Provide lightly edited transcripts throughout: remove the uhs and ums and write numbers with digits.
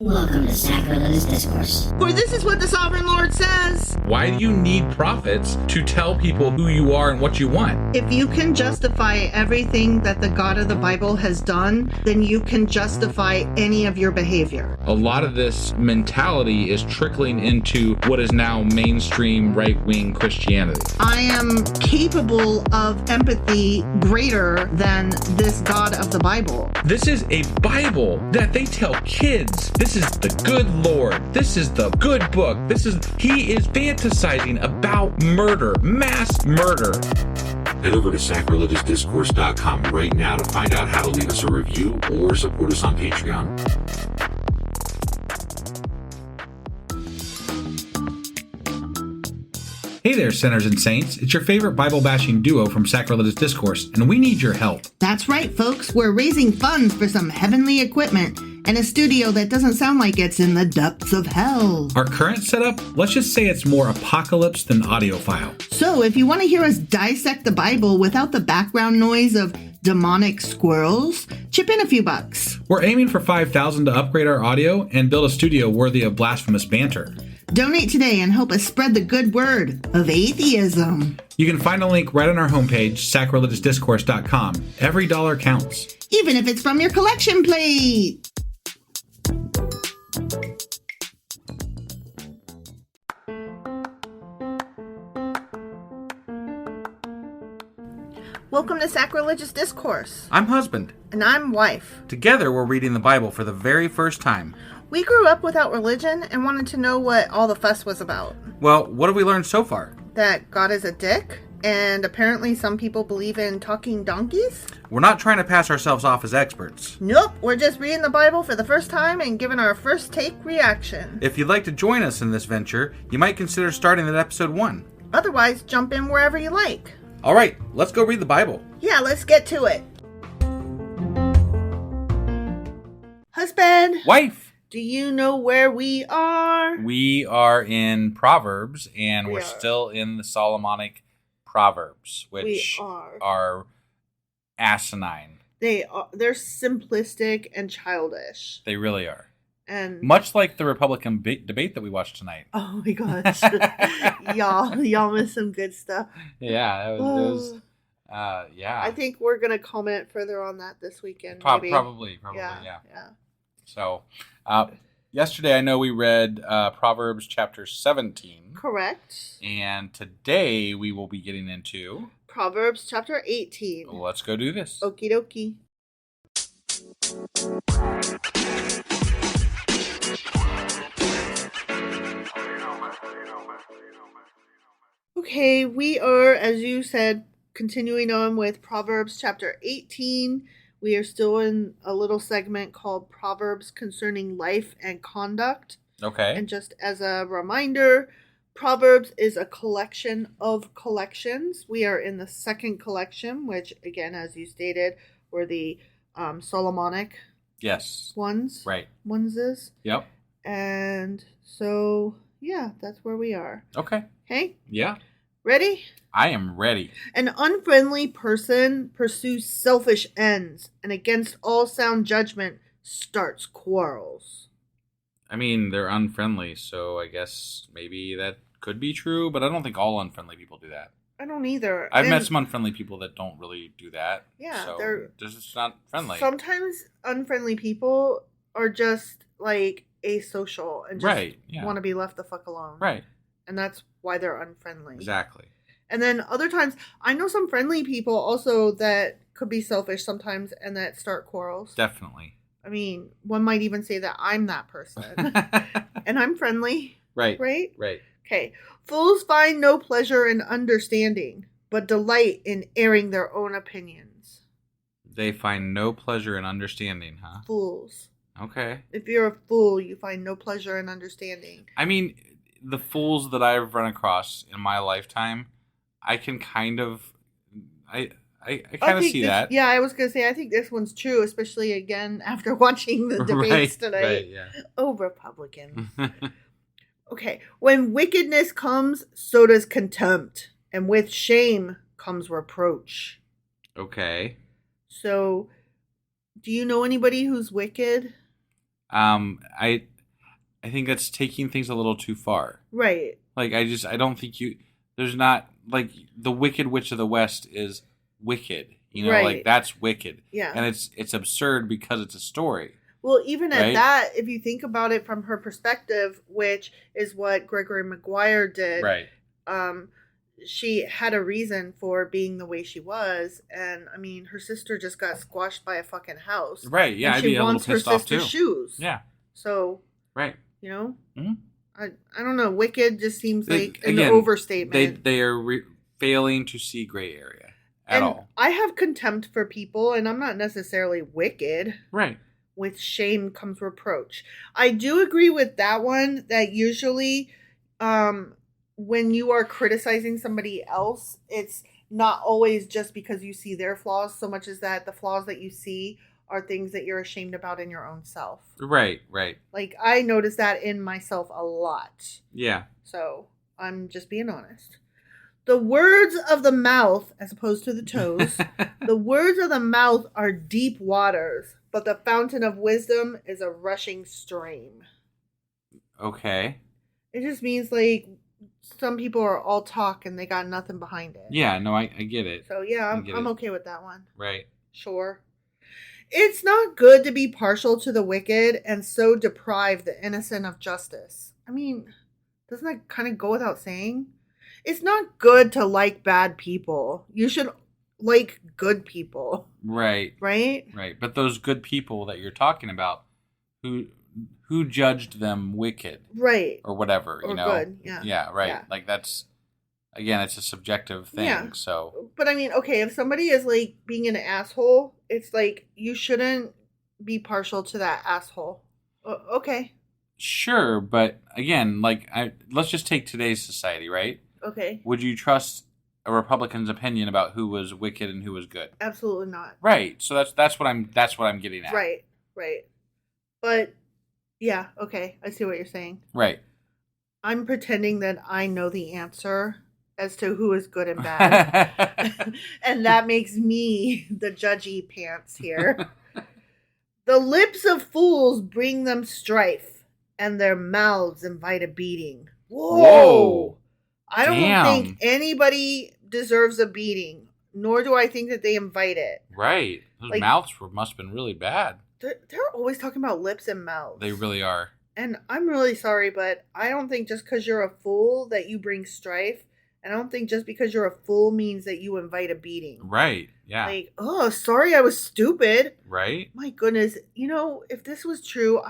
Welcome to Sacrilegious Discourse. For this is what the Sovereign Lord says. Why do you need prophets to tell people who you are and what you want? If you can justify everything that the God of the Bible has done, then you can justify any of your behavior. A lot of this mentality is trickling into what is now mainstream right-wing Christianity. I am capable of empathy greater than this God of the Bible. This is a Bible that they tell kids. This is the good Lord. This is the good book. He is fantasizing about murder, mass murder. Head over to sacrilegiousdiscourse.com right now to find out how to leave us a review or support us on Patreon. Hey there, sinners and saints. It's your favorite Bible-bashing duo from Sacrilegious Discourse, and we need your help. That's right, folks. We're raising funds for some heavenly equipment and a studio that doesn't sound like it's in the depths of hell. Our current setup, let's just say it's more apocalypse than audiophile. So if you want to hear us dissect the Bible without the background noise of demonic squirrels, chip in a few bucks. We're aiming for $5,000 to upgrade our audio and build a studio worthy of blasphemous banter. Donate today and help us spread the good word of atheism. You can find a link right on our homepage, sacrilegiousdiscourse.com. Every dollar counts. Even if it's from your collection plate. Welcome to Sacrilegious Discourse. I'm husband. And I'm wife. Together, we're reading the Bible for the very first time. We grew up without religion and wanted to know what all the fuss was about. Well, what have we learned so far? That God is a dick, and apparently some people believe in talking donkeys. We're not trying to pass ourselves off as experts. Nope, we're just reading the Bible for the first time and giving our first take reaction. If you'd like to join us in this venture, you might consider starting at episode 1. Otherwise, jump in wherever you like. All right, let's go read the Bible. Yeah, let's get to it. Husband. Wife. Do you know where we are? We are in Proverbs, and we're are. still in the Solomonic Proverbs, which are asinine. They're simplistic and childish. They really are. And much like the Republican debate that we watched tonight. Oh my gosh. y'all missed some good stuff. Yeah, it was yeah. I think we're going to comment further on that this weekend. Probably, yeah. So, yesterday I know we read Proverbs chapter 17. Correct. And today we will be getting into Proverbs chapter 18. Let's go do this. Okie dokie. Okay, we are, as you said, continuing on with Proverbs chapter 18. We are still in a little segment called Proverbs Concerning Life and Conduct. Okay. And just as a reminder, Proverbs is a collection of collections. We are in the second collection, which, again, as you stated, were the Solomonic ones. Right. Oneses. Yep. And so, yeah, that's where we are. Okay. Okay? Yeah. Ready? I am ready. An unfriendly person pursues selfish ends, and against all sound judgment starts quarrels. I mean, they're unfriendly, so I guess maybe that could be true, but I don't think all unfriendly people do that. I don't either. I've met some unfriendly people that don't really do that. Yeah, so they're just not friendly. Sometimes unfriendly people are just like asocial and just want to be left the fuck alone. Right. And that's why they're unfriendly. Exactly. And then other times, I know some friendly people also that could be selfish sometimes and that start quarrels. Definitely. I mean, one might even say that I'm that person. And I'm friendly. Right. Right? Right. Okay. Fools find no pleasure in understanding, but delight in airing their own opinions. They find no pleasure in understanding, huh? Fools. Okay. If you're a fool, you find no pleasure in understanding. I mean, the fools that I've run across in my lifetime, I can kind of... I kind of see that. Yeah, I was going to say, I think this one's true, especially, again, after watching the debates tonight. Right, yeah. Oh, Republicans. Okay. When wickedness comes, so does contempt. And with shame comes reproach. Okay. So, do you know anybody who's wicked? I think that's taking things a little too far. Right. Like, I don't think there's not, like, the Wicked Witch of the West is wicked. You know, Right. like, that's wicked. Yeah. And it's absurd because it's a story. Well, even at Right? that, if you think about it from her perspective, which is what Gregory Maguire did, Right. She had a reason for being the way she was, and I mean, her sister just got squashed by a fucking house. Right, yeah, and I'd she be a little wants her pissed off, sister's too. shoes. Yeah. So, Right. you know, Mhm. I don't know. Wicked just seems like an Again, overstatement. They are failing to see gray area at and all. I have contempt for people, and I'm not necessarily wicked. Right. With shame comes reproach. I do agree with that one, that usually when you are criticizing somebody else, it's not always just because you see their flaws so much as that the flaws that you see are things that you're ashamed about in your own self. Right, right. Like, I notice that in myself a lot. Yeah. So I'm just being honest. The words of the mouth, as opposed to the toes, the words of the mouth are deep waters, but the fountain of wisdom is a rushing stream. Okay. It just means, like, some people are all talk and they got nothing behind it. Yeah, no, I get it. So, yeah, get I'm it. okay with that one. Right. Sure. It's not good to be partial to the wicked and so deprive the innocent of justice. I mean, doesn't that kind of go without saying? It's not good to like bad people. You should like good people. Right. Right? Right. But those good people that you're talking about, who judged them wicked? Right. Or whatever, Or you know? good, yeah. Yeah, right. Yeah. Like, that's, again, it's a subjective thing, Yeah. so. But I mean, okay, if somebody is like being an asshole, it's like you shouldn't be partial to that asshole. Okay. Sure, but again, like, let's just take today's society, right? Okay. Would you trust a Republican's opinion about who was wicked and who was good? Absolutely not. Right. So that's what I'm getting at. Right. Right. But yeah, okay. I see what you're saying. Right. I'm pretending that I know the answer as to who is good and bad. And that makes me the judgy pants here. The lips of fools bring them strife, and their mouths invite a beating. Whoa! I don't Damn. think anybody deserves a beating, nor do I think that they invite it. Right. Those Like- mouths must have been really bad. They're always talking about lips and mouths. They really are. And I'm really sorry, but I don't think just because you're a fool that you bring strife. And I don't think just because you're a fool means that you invite a beating. Right. Yeah. Like, oh, sorry I was stupid. Right. My goodness. You know, if this was true,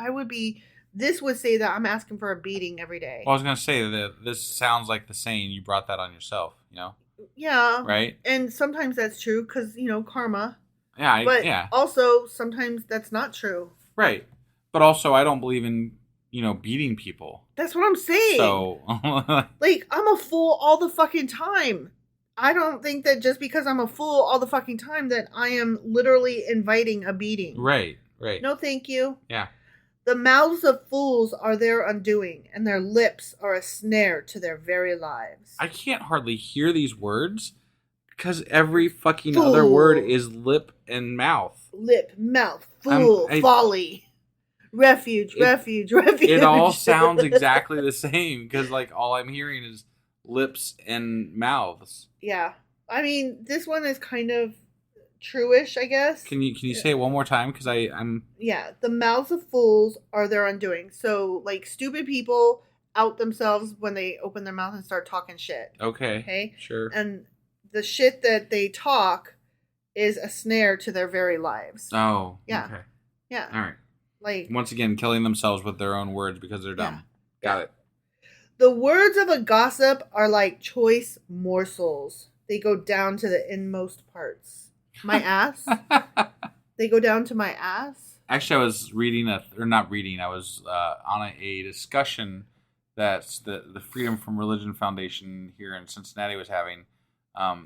this would say that I'm asking for a beating every day. Well, I was going to say that this sounds like the saying, you brought that on yourself, you know? Yeah. Right? And sometimes that's true because, karma. Yeah. But yeah. also, sometimes that's not true. Right. But also, I don't believe in, beating people. That's what I'm saying. So. Like, I'm a fool all the fucking time. I don't think that just because I'm a fool all the fucking time that I am literally inviting a beating. Right. Right. No, thank you. Yeah. The mouths of fools are their undoing, and their lips are a snare to their very lives. I can't hardly hear these words because every fucking Fool. other word is lip and mouth. Lip, mouth, fool, folly, refuge. It all sounds exactly the same because, like, all I'm hearing is lips and mouths. Yeah. I mean, this one is kind of true-ish, I guess. Can you say it one more time? Because I'm... Yeah. The mouths of fools are their undoing. So, like, stupid people out themselves when they open their mouth and start talking shit. Okay. Okay? Sure. And the shit that they talk is a snare to their very lives. Oh. Yeah. Okay. Yeah. All right. Like, Once again, killing themselves with their own words because they're dumb. Yeah. Got it. the words of a gossip are like choice morsels. They go down to the inmost parts. My ass? They go down to my ass? Actually, I was reading I was on a discussion that the Freedom from Religion Foundation here in Cincinnati was having.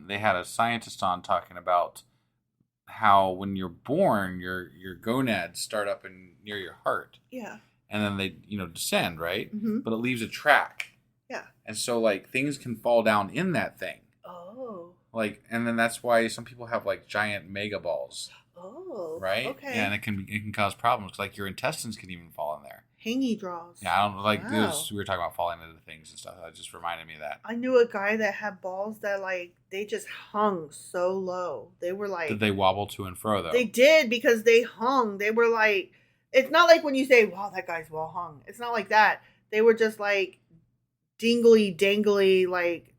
They had a scientist on talking about how when you're born, your gonads start up near your heart. Yeah. And then they, descend, right? Mm-hmm. But it leaves a track. Yeah. And so, like, things can fall down in that thing. Oh. Like, and then that's why some people have, like, giant mega balls. Oh. Right? Okay. Yeah, and it can cause problems. Like your intestines can even fall in there. Hangy draws. Yeah, I don't like Wow. this. We were talking about falling into things and stuff. That just reminded me of that. I knew a guy that had balls that like they just hung so low. They were like Did they wobble to and fro though? They did because they hung. They were like it's not like when you say, "Wow, that guy's well hung." It's not like that. They were just like dingly dangly like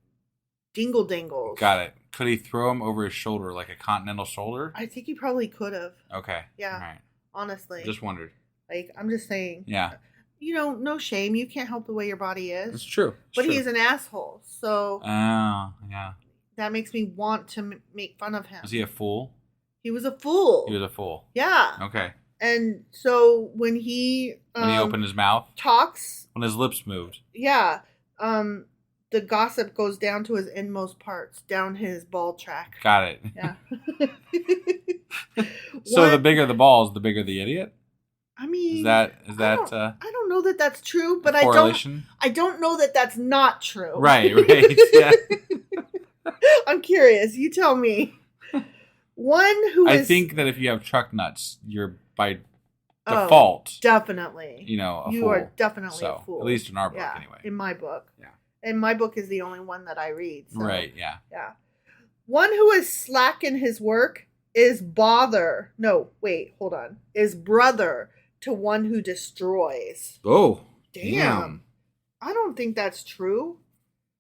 dingle dangles. Got it. Could he throw him over his shoulder like a continental shoulder? I think he probably could have. Okay. Yeah. All right. Honestly. Just wondered. Like I'm just saying. Yeah. You know, no shame. You can't help the way your body is. It's true. But he's an asshole. So Oh, yeah. that makes me want to make fun of him. Was he a fool? He was a fool. He was a fool. Yeah. Okay. And so when he opened his mouth? talks, When his lips moved? yeah, the gossip goes down to his inmost parts, down his ball track. Got it. Yeah. So the bigger the balls, the bigger the idiot? I mean, Is that I don't know that that's true, but correlation? I don't know that that's not true. Right. Yeah. I'm curious. You tell me. One who I is think that if you have truck nuts, you're by Oh, default, definitely. you know, a you fool. are definitely So, a fool. at least in our book, yeah, anyway. in my book. Yeah. And my book is the only one that I read. So, Right, yeah. Yeah. One who is slack in his work is bother. No, wait, hold on. Is brother to one who destroys. Oh, Damn. I don't think that's true.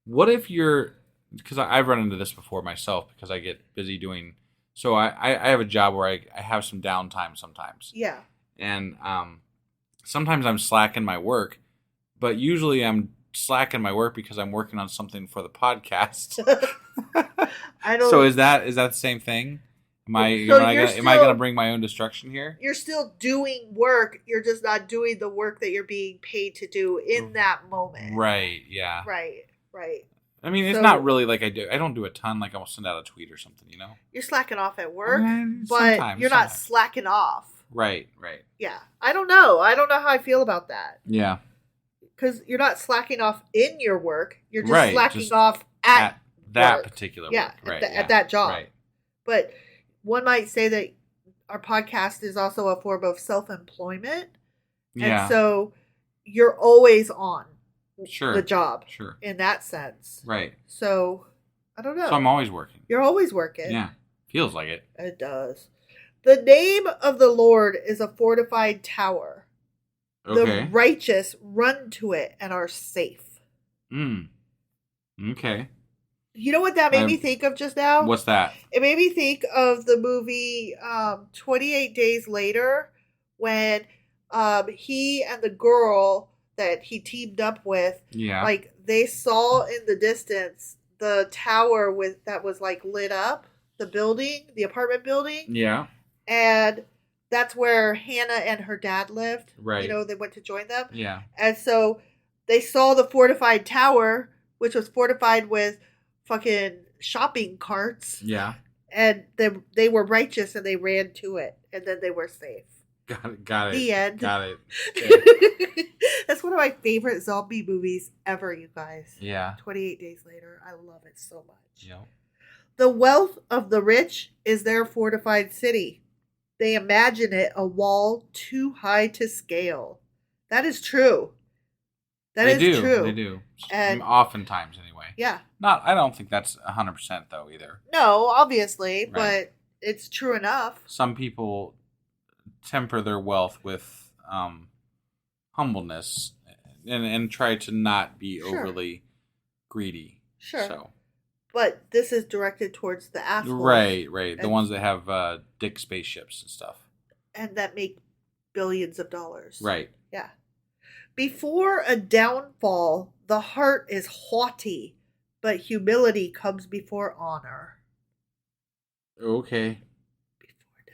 What if you're, because I've run into this before myself because I get busy doing, so I have a job where I have some downtime sometimes. Yeah. And sometimes I'm slack in my work, but usually I'm slack in my work because I'm working on something for the podcast. I don't. So is that the same thing? Am I gonna bring my own destruction here? You're still doing work. You're just not doing the work that you're being paid to do in that moment. Right. Yeah. Right. I mean, it's So- not really like I don't do a ton. Like I'll send out a tweet or something, you know. You're slacking off at work, Sometimes, but you're not slacking off. Right. Yeah. I don't know. I don't know how I feel about that. Yeah. Because you're not slacking off in your work. You're just Right, slacking just off at that work. particular Yeah, work. Right. at that job. Right. But one might say that our podcast is also a form of self-employment. Yeah. And so you're always on Sure. the job Sure. in that sense. Right. So, I don't know. So I'm always working. You're always working. Yeah. Feels like it. It does. The name of the Lord is a fortified tower. Okay. The righteous run to it and are safe. Okay. You know what that made me think of just now? What's that? It made me think of the movie 28 Days Later when he and the girl that he teamed up with, Yeah. like they saw in the distance the tower that was like lit up, the building, the apartment building. Yeah. And that's where Hannah and her dad lived. Right. You know, they went to join them. Yeah. And so they saw the fortified tower, which was fortified with fucking shopping carts. Yeah. And they were righteous and they ran to it. And then they were safe. Got it. The end. Got it. Okay. That's one of my favorite zombie movies ever, you guys. Yeah. 28 Days Later. I love it so much. Yep. The wealth of the rich is their fortified city. They imagine it a wall too high to scale. That is true. That is true. They do. And oftentimes, anyway. yeah. I don't think that's 100% though either. No, obviously, Right. but it's true enough. Some people temper their wealth with humbleness and try to not be Sure. overly greedy. Sure. So. But this is directed towards the assholes. Right. The And- ones that have dick spaceships and stuff. And that make billions of dollars. Right. Yeah. Before a downfall, the heart is haughty, but humility comes before honor. Okay.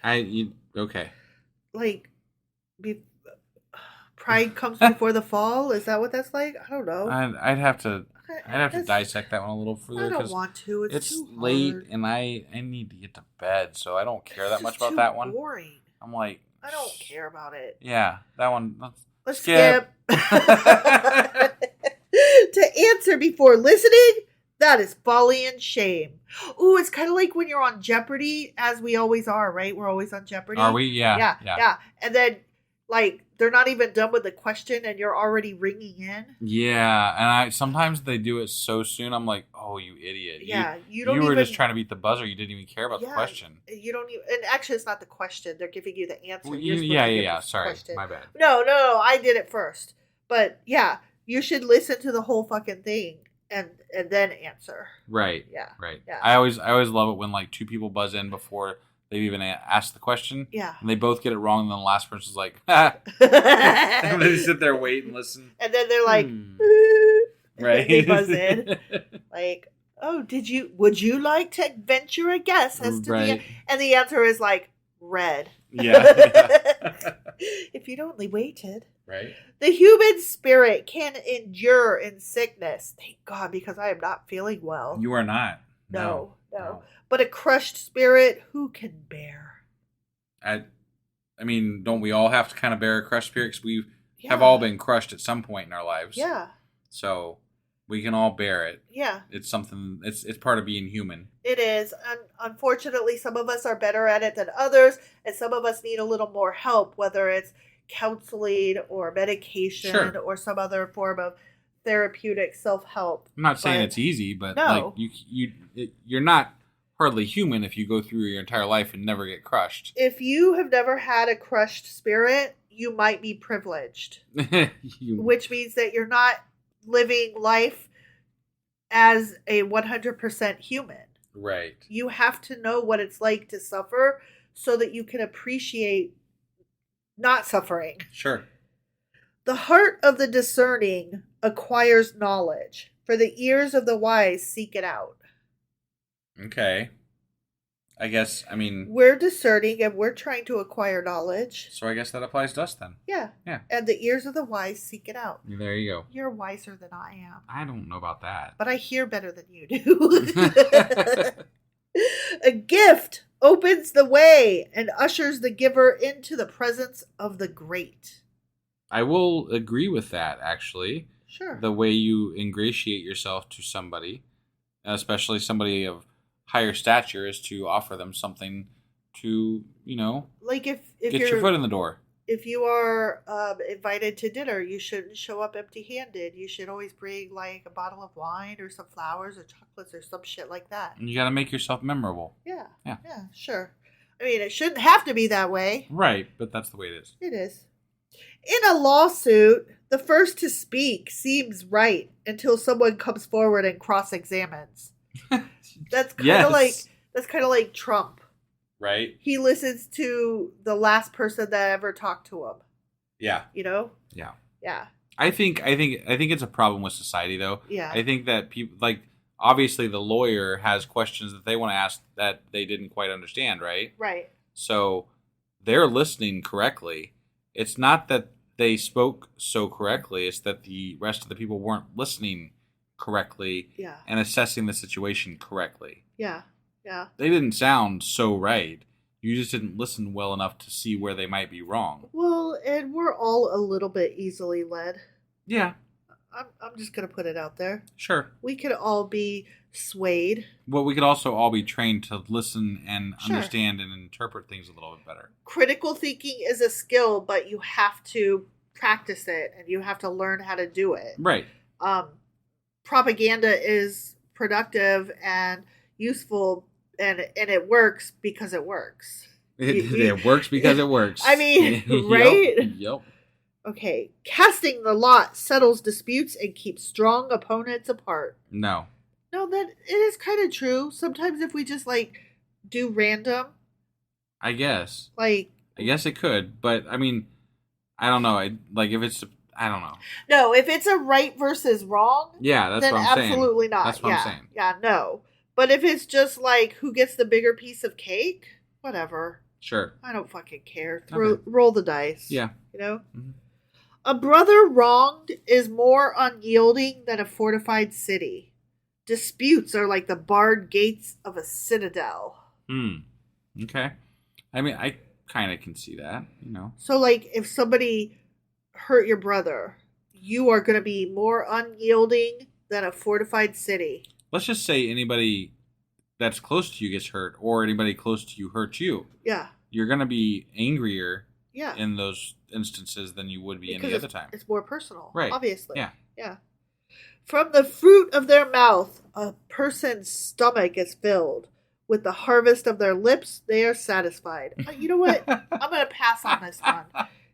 Okay. Like, pride comes before the fall? Is that what that's like? I don't know. I'd have to That's- dissect that one a little further. I don't 'cause want to. It's it's too late hard. and I need to get to bed, so I don't care that It's much just about too that one. Boring. I'm like, I don't care about it. yeah, that one. Let's skip. skip. To answer before listening, That is folly and shame. Ooh, it's kind of like when you're on Jeopardy, as we always are, right? We're always on Jeopardy. Are we? Yeah. Yeah. And then, like, they're not even done with the question and you're already ringing in. Yeah, and sometimes they do it so soon. I'm like, oh, you idiot. Yeah, you were just trying to beat the buzzer. You didn't even care about the question. You don't even, and actually it's not the question. They're giving you the answer. Well, yeah. Sorry, my bad. No, I did it first. But yeah, you should listen to the whole fucking thing and then answer. Right. Yeah. Right. Yeah. I always love it when like two people buzz in before they've even asked the question. Yeah. And they both get it wrong, and then the last person's like, ha. And they sit there, wait, and listen. And then they're like, right. They buzz in. Like, oh, would you like to venture a guess as to right. and the answer is like, red. Yeah. If you'd only waited. Right. The human spirit can endure in sickness. Thank God, because I am not feeling well. You are not. No. But a crushed spirit, who can bear? I mean, don't we all have to kind of bear a crushed spirit? Because we have all been crushed at some point in our lives. Yeah. So we can all bear it. Yeah. It's something, it's part of being human. It is. And unfortunately, some of us are better at it than others. And some of us need a little more help, whether it's counseling or medication or some other form of therapeutic self-help. I'm not saying it's easy, but no. like you're not hardly human if you go through your entire life and never get crushed. If you have never had a crushed spirit, you might be privileged. Which means that you're not living life as a 100% human. Right. You have to know what it's like to suffer so that you can appreciate not suffering. Sure. The heart of the discerning acquires knowledge, for the ears of the wise seek it out. Okay. I guess, I mean... We're discerning and we're trying to acquire knowledge. So I guess that applies to us then. Yeah. Yeah. And the ears of the wise seek it out. There you go. You're wiser than I am. I don't know about that. But I hear better than you do. A gift opens the way and ushers the giver into the presence of the great. I will agree with that, actually. Sure. The way you ingratiate yourself to somebody, especially somebody of higher stature, is to offer them something to, like if get your foot in the door. If you are invited to dinner, you shouldn't show up empty-handed. You should always bring like a bottle of wine or some flowers or chocolates or some shit like that. And you got to make yourself memorable. Yeah, sure. I mean, it shouldn't have to be that way. Right, but that's the way it is. It is. In a lawsuit, the first to speak seems right until someone comes forward and cross-examines. That's kind of like Trump. Right. He listens to the last person that ever talked to him. Yeah. Yeah. Yeah. I think it's a problem with society, though. Yeah. I think that people, like, obviously the lawyer has questions that they want to ask that they didn't quite understand, right? Right. So they're listening correctly. It's not that they spoke so correctly. It's that the rest of the people weren't listening correctly and assessing the situation correctly. Yeah. Yeah. They didn't sound so right. You just didn't listen well enough to see where they might be wrong. Well, and we're all a little bit easily led. Yeah. I'm just going to put it out there. Sure. We could all be swayed. Well, we could also all be trained to listen and understand and interpret things a little bit better. Critical thinking is a skill, but you have to practice it and you have to learn how to do it. Right. Propaganda is productive and useful, and it works because it works. It works because it works. I mean, right? Yep. Okay. Casting the lot settles disputes and keeps strong opponents apart. No, that it is kind of true. Sometimes if we just do random, I guess. I guess it could, but I mean, I don't know. If it's, I don't know. No, if it's a right versus wrong, that's then what I'm saying. absolutely not. That's what I'm saying. Yeah, no. But if it's just who gets the bigger piece of cake, whatever. Sure. I don't fucking care. Roll the dice. Yeah. Mm-hmm. A brother wronged is more unyielding than a fortified city. Disputes are like the barred gates of a citadel. Okay. I mean, I kind of can see that, So, if somebody hurt your brother, you are going to be more unyielding than a fortified city. let's just say anybody that's close to you gets hurt, or anybody close to you hurts you. Yeah. You're going to be angrier Yeah. in those instances than you would be Because any other time. It's more personal. Right. Obviously. Yeah. Yeah. From the fruit of their mouth, a person's stomach is filled. With the harvest of their lips, they are satisfied. You know what? I'm going to pass on this one.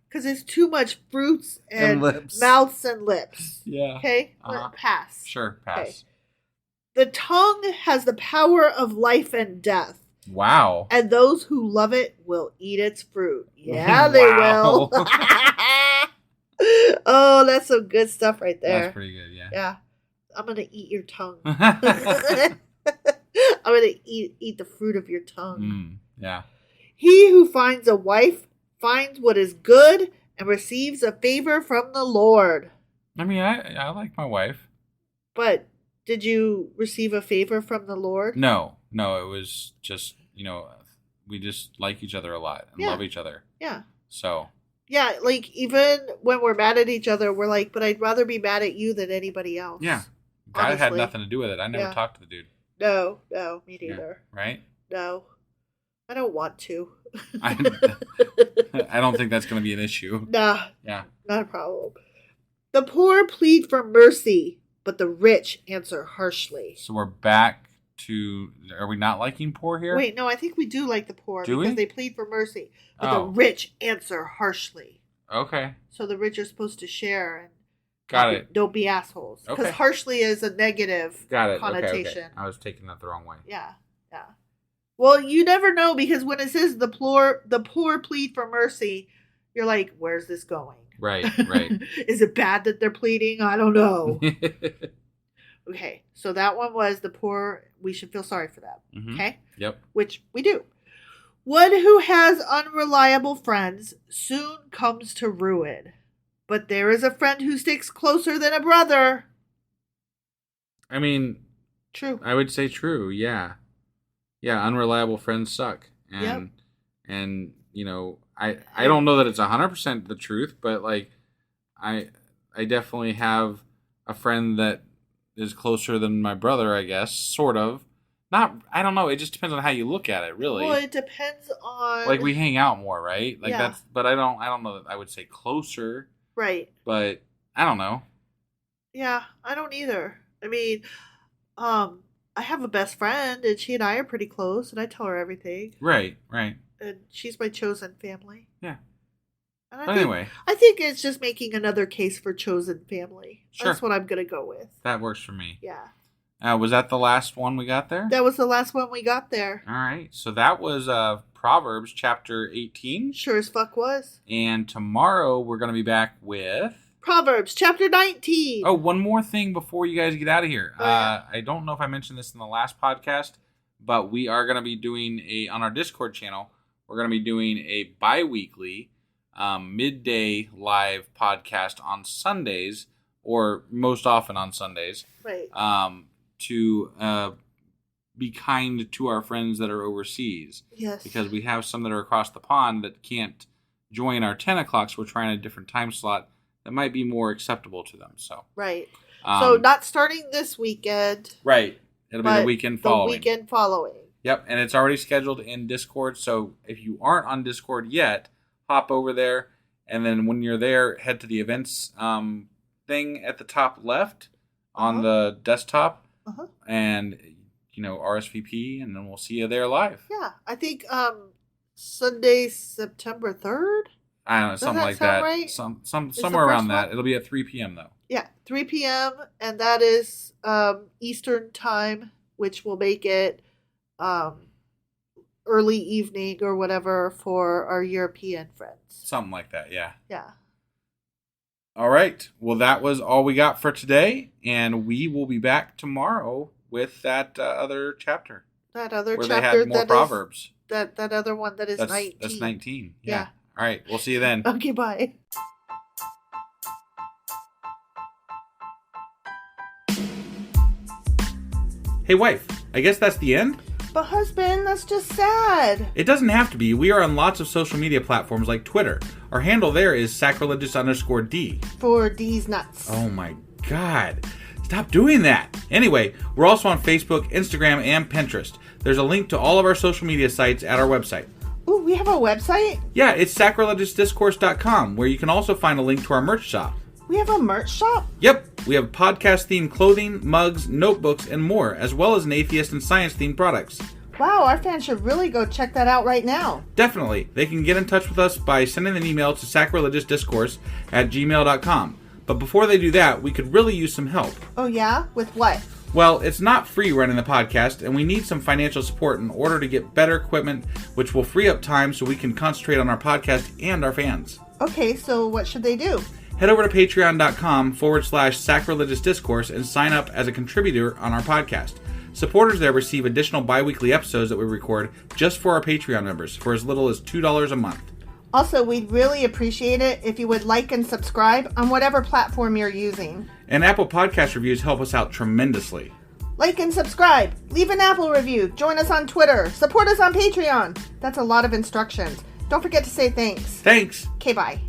Because it's too much fruits and lips. mouths and lips. Yeah. Okay? Uh-huh. Pass. Sure, pass. Okay. The tongue has the power of life and death. Wow. And those who love it will eat its fruit. Yeah, they Wow. will. Oh, that's some good stuff right there. That's pretty good, yeah. Yeah. I'm going to eat your tongue. I'm going to eat the fruit of your tongue. Yeah. He who finds a wife finds what is good and receives a favor from the Lord. I mean, I like my wife. But did you receive a favor from the Lord? No, it was just, we just like each other a lot and love each other. Yeah. So. Yeah, like even when we're mad at each other, we're like, but I'd rather be mad at you than anybody else. Yeah. God had nothing to do with it. I never talked to the dude. No, me neither. Yeah, right? No. I don't want to. I don't think that's going to be an issue. Nah. Yeah. Not a problem. The poor plead for mercy, but the rich answer harshly. So we're back to, are we not liking poor here? Wait, no, I think we do like the poor because they plead for mercy, but the rich answer harshly. Okay. So the rich are supposed to share and Got it. Don't be assholes. Because Okay. harshly is a negative connotation. Okay. I was taking that the wrong way. Yeah. Well, you never know because when it says the poor plead for mercy, you're like, where's this going? Right. Is it bad that they're pleading? I don't know. Okay, so that one was the poor. We should feel sorry for them. Mm-hmm. Okay? Yep. Which we do. One who has unreliable friends soon comes to ruin. But there is a friend who sticks closer than a brother. I mean, true. I would say true, yeah. Yeah, unreliable friends suck. And I don't know that it's 100% the truth, but like I definitely have a friend that is closer than my brother, I guess, sort of. I don't know, it just depends on how you look at it, really. Well, it depends on like we hang out more, right? Like but I don't know that I would say closer. Right. But I don't know. Yeah, I don't either. I mean, I have a best friend and she and I are pretty close and I tell her everything. Right. And she's my chosen family. Yeah. And anyway. I think it's just making another case for chosen family. Sure. That's what I'm going to go with. That works for me. Yeah. Was that the last one we got there? That was the last one we got there. All right. So that was Proverbs chapter 18. Sure as fuck was. And tomorrow we're going to be back with Proverbs chapter 19. Oh, one more thing before you guys get out of here. Oh, yeah. I don't know if I mentioned this in the last podcast, but we are going to be doing on our Discord channel, we're going to be doing a bi-weekly midday live podcast on Sundays, or most often on Sundays. Right. To be kind to our friends that are overseas. Yes. Because we have some that are across the pond that can't join our 10 o'clock, so we're trying a different time slot that might be more acceptable to them. So right. So not starting this weekend. Right. It'll be the weekend following. The weekend following. Yep, and it's already scheduled in Discord, so if you aren't on Discord yet, hop over there, and then when you're there, head to the events thing at the top left on the desktop, and RSVP, and then we'll see you there live. Yeah, I think Sunday, September 3rd. I don't know, something like that. Right? Somewhere around that. It'll be at 3 p.m. though. Yeah, 3 p.m. and that is Eastern time, which will make it early evening or whatever for our European friends. Something like that. Yeah. Yeah. All right. Well, that was all we got for today, and we will be back tomorrow with that other chapter. That other where chapter they had more that Proverbs. That other one that is 19. That's 19. Yeah. All right. We'll see you then. Okay, bye. Hey, wife. I guess that's the end? But husband, that's just sad. It doesn't have to be. We are on lots of social media platforms like Twitter. Our handle there is sacrilegious_D. For D's nuts. Oh my God. Stop doing that. Anyway, we're also on Facebook, Instagram, and Pinterest. There's a link to all of our social media sites at our website. Ooh, we have a website? Yeah, it's sacrilegiousdiscourse.com, where you can also find a link to our merch shop. We have a merch shop? Yep, we have podcast-themed clothing, mugs, notebooks, and more, as well as an atheist and science-themed products. Wow, our fans should really go check that out right now. Definitely. They can get in touch with us by sending an email to sacrilegiousdiscourse@gmail.com. But before they do that, we could really use some help. Oh yeah? With what? Well, it's not free running the podcast, and we need some financial support in order to get better equipment, which will free up time so we can concentrate on our podcast and our fans. Okay, so what should they do? Head over to patreon.com/sacrilegiousdiscourse and sign up as a contributor on our podcast. Supporters there receive additional bi-weekly episodes that we record just for our Patreon members for as little as $2 a month. Also, we'd really appreciate it if you would like and subscribe on whatever platform you're using. And Apple Podcast reviews help us out tremendously. Like and subscribe. Leave an Apple review. Join us on Twitter. Support us on Patreon. That's a lot of instructions. Don't forget to say thanks. Thanks. Okay, bye.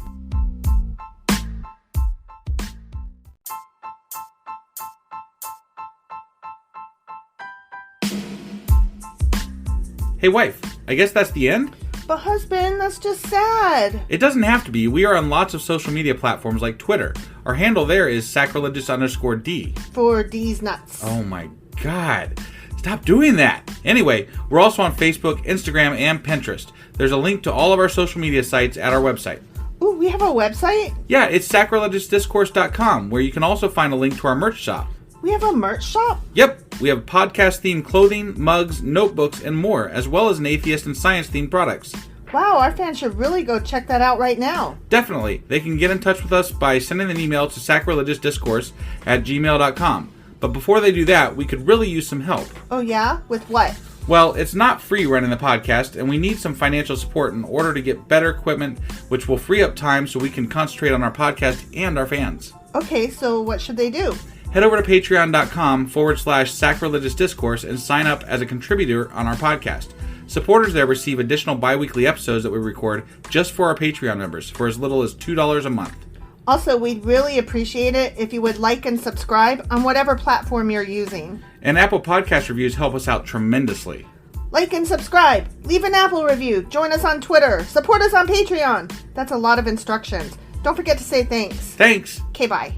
Hey wife, I guess that's the end? But husband, that's just sad. It doesn't have to be. We are on lots of social media platforms like Twitter. Our handle there is sacrilegious_D. For D's nuts. Oh my god. Stop doing that. Anyway, we're also on Facebook, Instagram, and Pinterest. There's a link to all of our social media sites at our website. Ooh, we have a website? Yeah, it's sacrilegiousdiscourse.com, where you can also find a link to our merch shop. We have a merch shop? Yep, we have podcast-themed clothing, mugs, notebooks, and more, as well as an atheist and science-themed products. Wow, our fans should really go check that out right now. Definitely. They can get in touch with us by sending an email to sacrilegiousdiscourse@gmail.com. But before they do that, we could really use some help. Oh yeah? With what? Well, it's not free running the podcast, and we need some financial support in order to get better equipment, which will free up time so we can concentrate on our podcast and our fans. Okay, so what should they do? Head over to patreon.com/sacrilegiousdiscourse and sign up as a contributor on our podcast. Supporters there receive additional bi-weekly episodes that we record just for our Patreon members for as little as $2 a month. Also, we'd really appreciate it if you would like and subscribe on whatever platform you're using. And Apple Podcast reviews help us out tremendously. Like and subscribe. Leave an Apple review. Join us on Twitter. Support us on Patreon. That's a lot of instructions. Don't forget to say thanks. Thanks. Okay, bye.